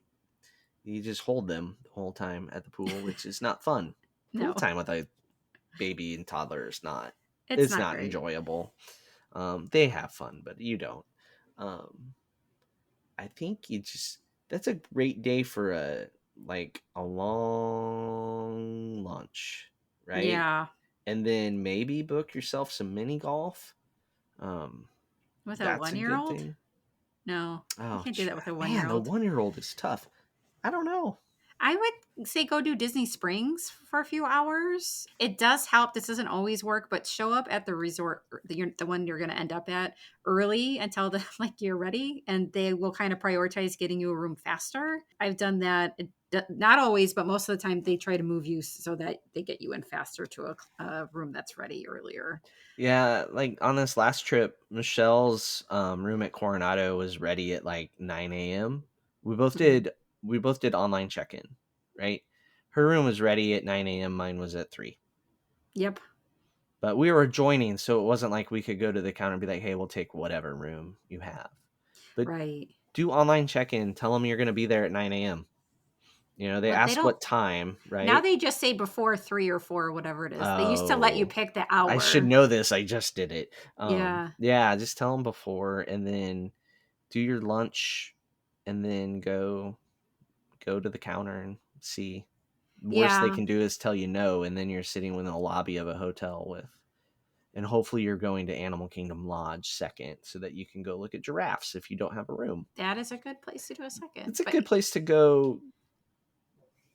You just hold them the whole time at the pool, which is not fun. Pool No, time with a baby and toddler is not. it's It's not not great. enjoyable. They have fun, but you don't. Um, I think you just that's a great day for a long lunch, right? Yeah. And then maybe book yourself some mini golf. Um, With a That's a good 1-year-old? thing. No, you Oh, can't do that with a man, the 1-year-old. 1-year-old is tough. I don't know. I would say go do Disney Springs for a few hours. It does help. This doesn't always work, but show up at the resort, the one you're going to end up at early until the like you're ready, and they will kind of prioritize getting you a room faster. I've done that. Not always, but most of the time they try to move you so that they get you in faster to a room that's ready earlier. Yeah, like on this last trip, Michelle's room at Coronado was ready at like 9 a.m. We both Mhm. did we both did online check-in, right? Her room was ready at 9 a.m. Mine was at 3. Yep. But we were adjoining, so it wasn't like we could go to the counter and be like, "Hey, we'll take whatever room you have." But Right. do online check-in, tell them you're going to be there at 9 a.m. They But they ask don't what time, now. right? They just say before 3 or 4 or whatever it is. They used to let you Oh, pick the I should hour. know this. I just did it. Yeah. Yeah, just tell them before, and then do your lunch, and then go to the counter and see. Worst they Yeah. can do is tell you no, and then you're sitting in the lobby of a hotel with, and hopefully you're going to Animal Kingdom Lodge second, so that you can go look at giraffes if you don't have a room. That is a good place to do a second. It's a But good place to go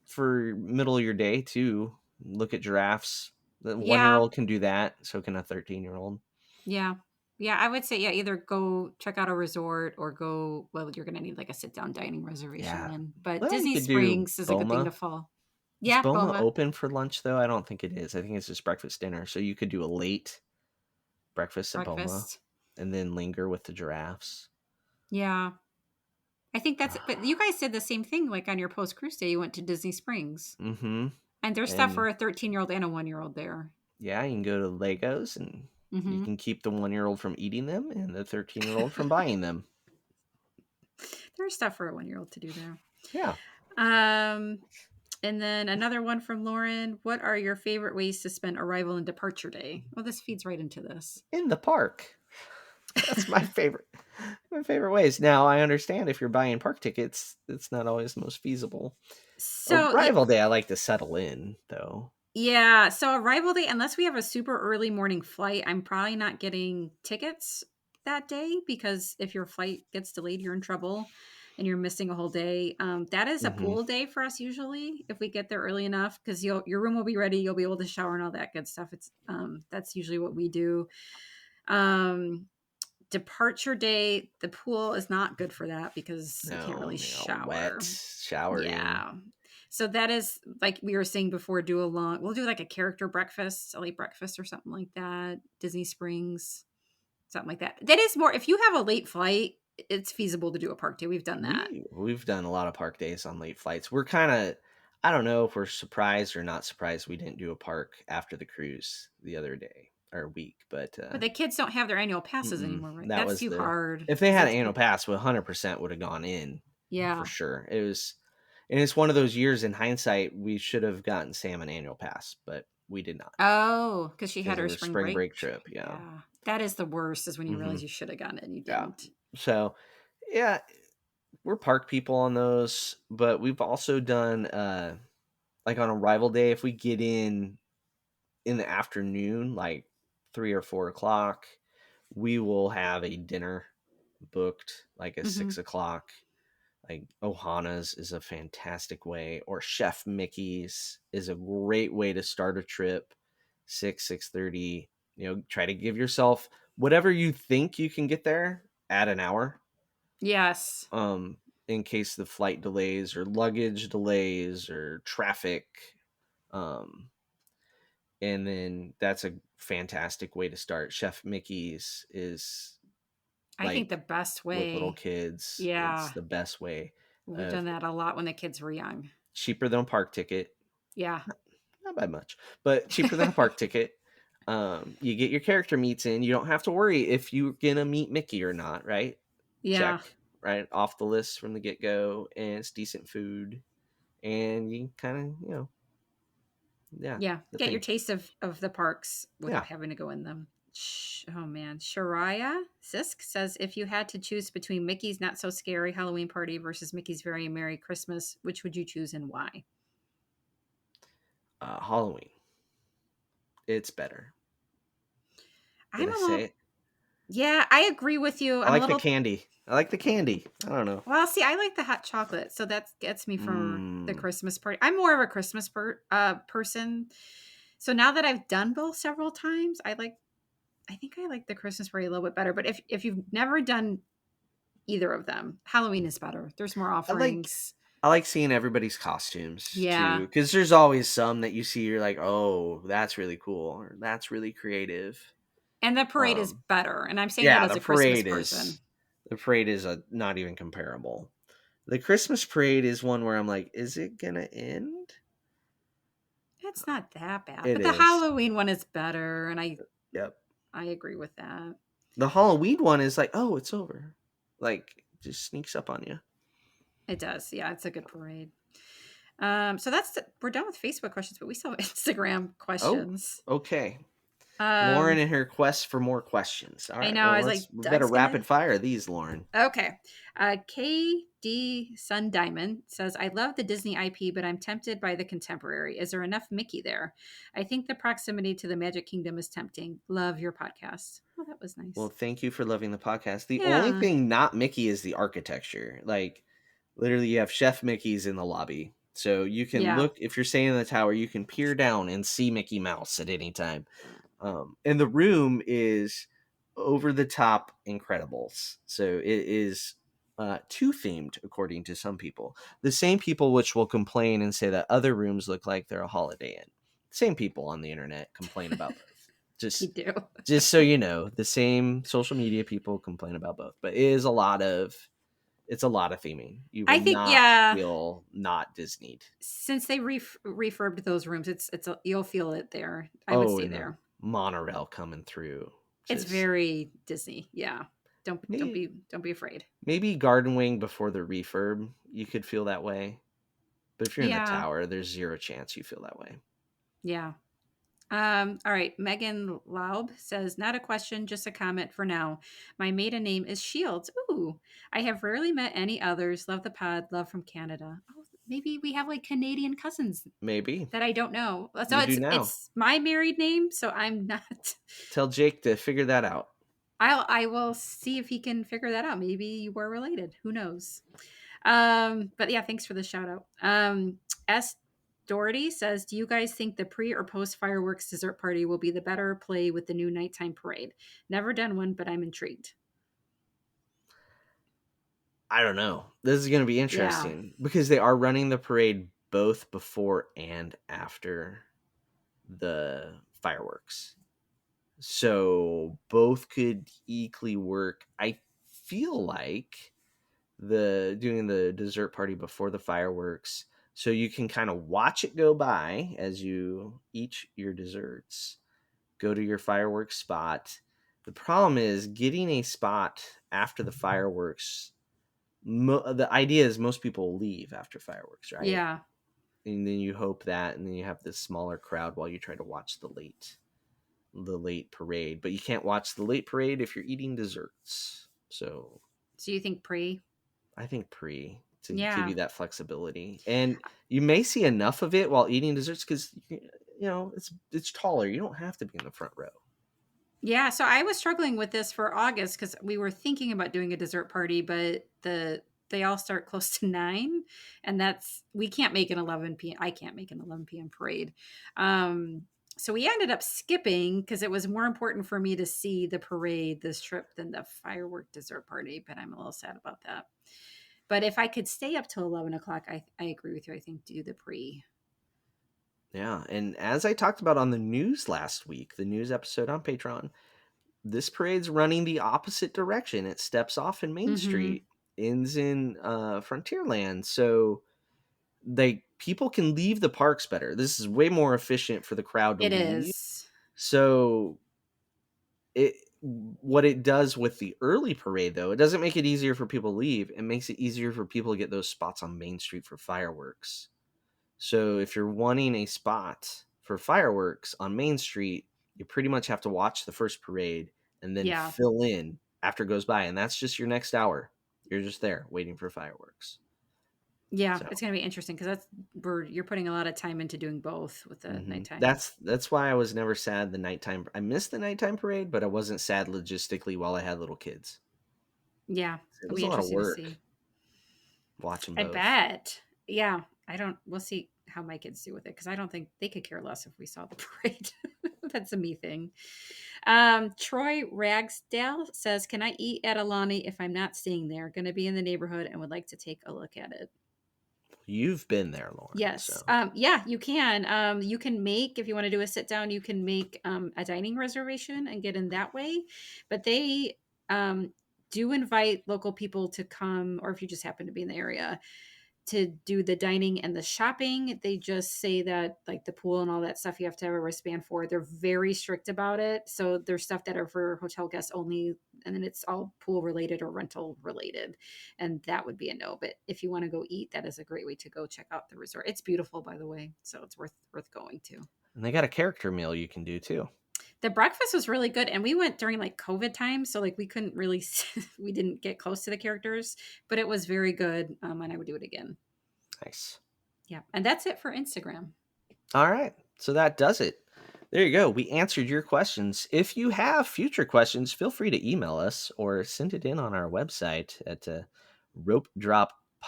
for middle of your day too. Look at giraffes. The 1-year yeah, old can do that, so can a 13-year-old. yeah. Yeah, I would say either go check out a resort or go well, you're gonna need like a sit down dining reservation Yeah. then. But Well, you Disney could do Springs is a good thing to Boma. fall. Is Yeah, Boma Boma. open for lunch though? I don't think it is. I think it's just breakfast dinner. So you could do a late breakfast at Boma Breakfast. and then linger with the giraffes. Yeah. I think but you guys did the same thing like on your post cruise day. You went to Disney Springs. Mm-hmm. And there's stuff And for a 13-year-old and a 1-year-old there. yeah, you can go to Legos and you Mm-hmm. can keep the 1-year-old from eating them and the 13-year-old from buying them. There's stuff for a 1-year-old to do there. Yeah. Um, and then another one from Lauren. What are your favorite ways to spend arrival and departure day? Well, this feeds right into this. In the park. That's my favorite. My favorite ways. Now I understand if you're buying park tickets, it's not always the most feasible. So, Arrival day, I like to settle in though. yeah. So, arrival day, unless we have a super early morning flight, I'm probably not getting tickets that day because if your flight gets delayed, you're in trouble and you're missing a whole day. That is a Mm-hmm. pool day for us usually if we get there early enough because your room will be ready. You'll be able to shower and all that good stuff. It's That's usually what we do. Um, Departure day, the pool is not good for that because you can't No, really wet shower. showering. Yeah. So that is like we were saying before, we'll do like a character breakfast, a late breakfast or something like that. Disney Springs, something like that. That is more, if you have a late flight, it's feasible to do a park day. We've done that. We've done a lot of park days on late flights. We're kind of, I don't know if we're surprised or not surprised we didn't do a park after the cruise the other day or week, but But the kids don't have their annual passes anymore, right? that That's was too the hard if they because had an it's annual pass, we 100% would have gone in for yeah. sure. It was, and it's one of those years in hindsight we should have gotten Sam an annual pass, but we did not Oh, because she had because of her her spring spring break. break trip. Yeah. Yeah. That is the worst is when you Hmm. realize you should have gotten it and you Yeah. didn't. So yeah, we're park people on those, but we've also done like on arrival day, if we get in the afternoon, like 3 or 4 o'clock, we will have a dinner booked like at Hmm. 6 o'clock. Like Ohana's is a fantastic way, or Chef Mickey's is a great way to start a trip. 6:30. Try to give yourself whatever you think you can get there. Add an hour. Yes. Um, in case the flight delays or luggage delays or traffic. Um, and then that's a fantastic way to start. Chef Mickey's is I think the like best with little way. kids, it's Yeah. the best way. We've uh, done that a lot when the kids were young. Cheaper than a park ticket, Yeah. not by much, but cheaper than a park ticket. You get your character meets in, you don't have to worry if you're gonna meet Mickey or not, right? Yeah. Check right off the list from the get-go, and it's decent food, and you kind of, yeah, Yeah. the Get your thing. taste of the parks Yeah. without having to go in them. Oh man. Shariah Sisk says if you had to choose between Mickey's Not So Scary Halloween Party versus Mickey's Very Merry Christmas, which would you choose and why? Halloween, it's better. Did I'm I a say little it? Yeah, I agree with you. I I'm a like the little candy. I like the candy. I don't know. well, see, I like the hot chocolate, so that gets me for the Mm. Christmas party. I'm more of a Christmas person. So now that I've done both several times, I think I like the Christmas party a little bit better. But if you've never done either of them, Halloween is better. There's more I like offerings. I like seeing everybody's costumes too, Yeah. because there's always some that you see. You're like, oh, that's really cool, or that's really creative. And the parade is Um, better. And I'm saying that yeah, as a Christmas person. the parade is not even comparable. The Christmas parade is one where I'm like, is it gonna end? It's not that bad. It But the is. Halloween one is better. And Yep. I agree with that. The Halloween one is like, oh, it's over. Like, just sneaks up on you. It does. Yeah, it's a good parade. So we're done with Facebook questions, but we still have Instagram Oh, questions. okay. Lauren Um, and her quest for more questions. All I right. know. Well, I was like, we better Doug's gonna. rapid fire these, Lauren. Okay. KD Sun Diamond says, I love the Disney IP, but I'm tempted by the contemporary. Is there enough Mickey there? I think the proximity to the Magic Kingdom is tempting. Love your podcast. Oh, that was Well, nice. thank you for loving the podcast. The only Yeah. thing not Mickey is the architecture. Like, literally, you have Chef Mickey's in the lobby. So you can Yeah. look, if you're staying in the tower, you can peer down and see Mickey Mouse at any time. And the room is over the top Incredibles. So it is too themed, according to some people. The same people which will complain and say that other rooms look like they're a Holiday Inn. Same people on the internet complain about both. You Just do. just so you know, the same social media people complain about both. But it's a lot of theming. You will I think, not yeah. feel not Disneyed. Since they refurbed those rooms, you'll feel it there. I would Oh, stay and the there. monorail coming through. It's Just very Disney. Yeah. maybe Don't be afraid. maybe Garden Wing before the refurb, you could feel that way. But if you're in the Yeah. tower, there's zero chance you feel that way. Yeah. All right. Megan Laub says, not a question, just a comment for now. My maiden name is Shields. Ooh, I have rarely met any others. Love the pod. Love from Canada. Oh, maybe we have like Canadian cousins Maybe. that I don't know. So You do now. it's my married name, so I'm not. Tell Jake to figure that out. I will see if he can figure that out. Maybe you are related. Who knows? But yeah, thanks for the shout out. S. Doherty says, do you guys think the pre or post fireworks dessert party will be the better play with the new nighttime parade? Never done one, but I'm intrigued. I don't know. This is going to be Yeah. interesting because they are running the parade both before and after the fireworks. So both could equally work. I feel like the doing the dessert party before the fireworks so you can kind of watch it go by as you eat your desserts, go to your fireworks spot. The problem is getting a spot after the fireworks. The idea is most people leave after fireworks, right? Yeah. And then you hope that, and then you have this smaller crowd while you try to watch the late parade. But you can't watch the late parade if you're eating desserts. So So you think pre? I think pre to give Yeah. you that flexibility, and you may see enough of it while eating desserts because it's taller. You don't have to be in the front row. Yeah. So I was struggling with this for August because we were thinking about doing a dessert party, but they all start close to 9, and we can't make an 11 p.m. I can't make an 11 p.m. parade. So we ended up skipping because it was more important for me to see the parade this trip than the firework dessert party. But I'm a little sad about that. But if I could stay up till 11 o'clock, I agree with you. I think do the pre. Yeah, and as I talked about on the news last week, the news episode on Patreon, this parade's running the opposite direction. It steps off in Main Mm-hmm. Street, ends in Frontierland, so people can leave the parks better. This is way more efficient for the crowd to It leave. is. So what it does with the early parade, though, it doesn't make it easier for people to leave. It makes it easier for people to get those spots on Main Street for fireworks. So if you're wanting a spot for fireworks on Main Street, you pretty much have to watch the first parade and then Yeah. fill in after it goes by. And that's just your next hour. You're just there waiting for fireworks. Yeah, So it's gonna be interesting because you're putting a lot of time into doing both with the nighttime. that's why I was never sad the nighttime. I missed the nighttime parade, but I wasn't sad logistically while I had little kids. Yeah, It it'll was be a lot of interesting to work see. watching I both. bet. Yeah, I don't. We'll see how my kids do with it because I don't think they could care less if we saw the parade. That's a me thing. Troy Ragsdale says, "Can I eat at Alani if I'm not staying there? Going to be in the neighborhood and would like to take a look at it." You've been there, Lauren. Yes. So Yeah, you can. You can make, if you want to do a sit down, you can make a dining reservation and get in that way. But they um, do invite local people to come, or if you just happen to be in the area, to do the dining and the shopping. They just say that like the pool and all that stuff you have to have a wristband for. They're very strict about it. So there's stuff that are for hotel guests only, and then it's all pool related or rental related. And that would be a no. But if you want to go eat, that is a great way to go check out the resort. It's beautiful, by the way. So it's worth going to. and they got a character meal you can do too. The breakfast was really good, and we went during like COVID time, so like we couldn't really we didn't get close to the characters, but it was very good, and I would do it again. Nice. Yeah, and that's it for Instagram. All right. So that does it. There you go. We answered your questions. If you have future questions, feel free to email us or send it in on our website at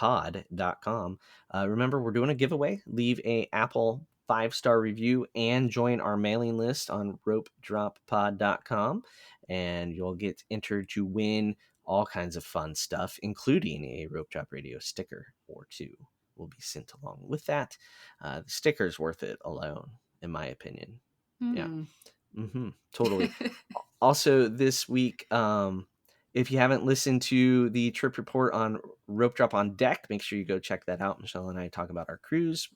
ropedroppod.com. Remember, we're doing a giveaway. Leave a Apple 5-star review and join our mailing list on ropedroppod.com, and you'll get entered to win all kinds of fun stuff, including a Rope Drop Radio sticker or two will be sent along with that. The sticker's worth it alone, in my opinion. Yeah. Hmm. Totally. Also, this week, if you haven't listened to the trip report on Rope Drop on Deck, make sure you go check that out. Michelle and I talk about our cruise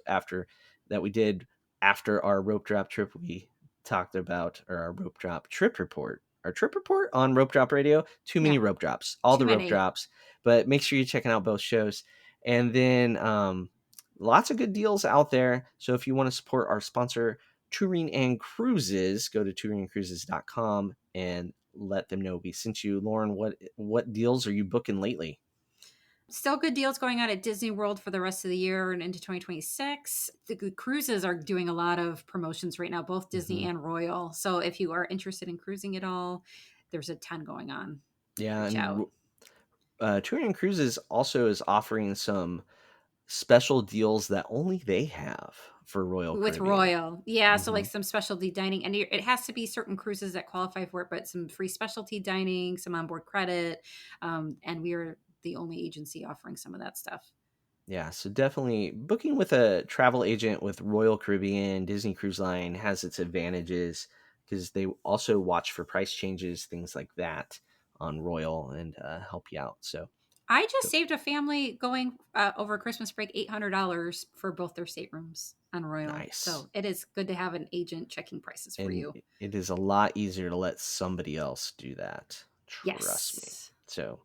we did after our rope drop trip. We talked about our rope drop trip report. Our trip report on Rope Drop Radio. Too many Yeah, rope drops. All too the rope many. drops. But make sure you're checking out both shows. And then lots of good deals out there. So if you want to support our sponsor, Touring and Cruises, go to touringandcruises.com and let them know we sent you. Lauren, what deals are you booking lately? Still good deals going on at Disney World for the rest of the year and into 2026. The cruises are doing a lot of promotions right now, both Disney and Royal. So if you are interested in cruising at all, there's a ton going on. Yeah, Reach and out. Touring and Cruises also is offering some special deals that only they have for Royal With Caribbean. Royal. Yeah, so hmm like some specialty dining, and it has to be certain cruises that qualify for it, but some free specialty dining, some onboard credit, and we are the only agency offering some of that stuff. Yeah, so definitely booking with a travel agent with Royal Caribbean, Disney Cruise Line has its advantages because they also watch for price changes, things like that on Royal and help you out. So I just saved a family going over Christmas break $800 for both their staterooms on Royal. nice. So it is good to have an agent checking prices for And you. it is a lot easier to let somebody else do that. Trust me. Yes. So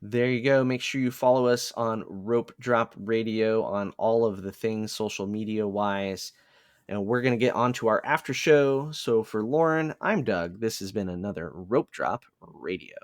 there you go. Make sure you follow us on Rope Drop Radio on all of the things social media wise. And we're going to get on to our after show. So for Lauren, I'm Doug. This has been another Rope Drop Radio.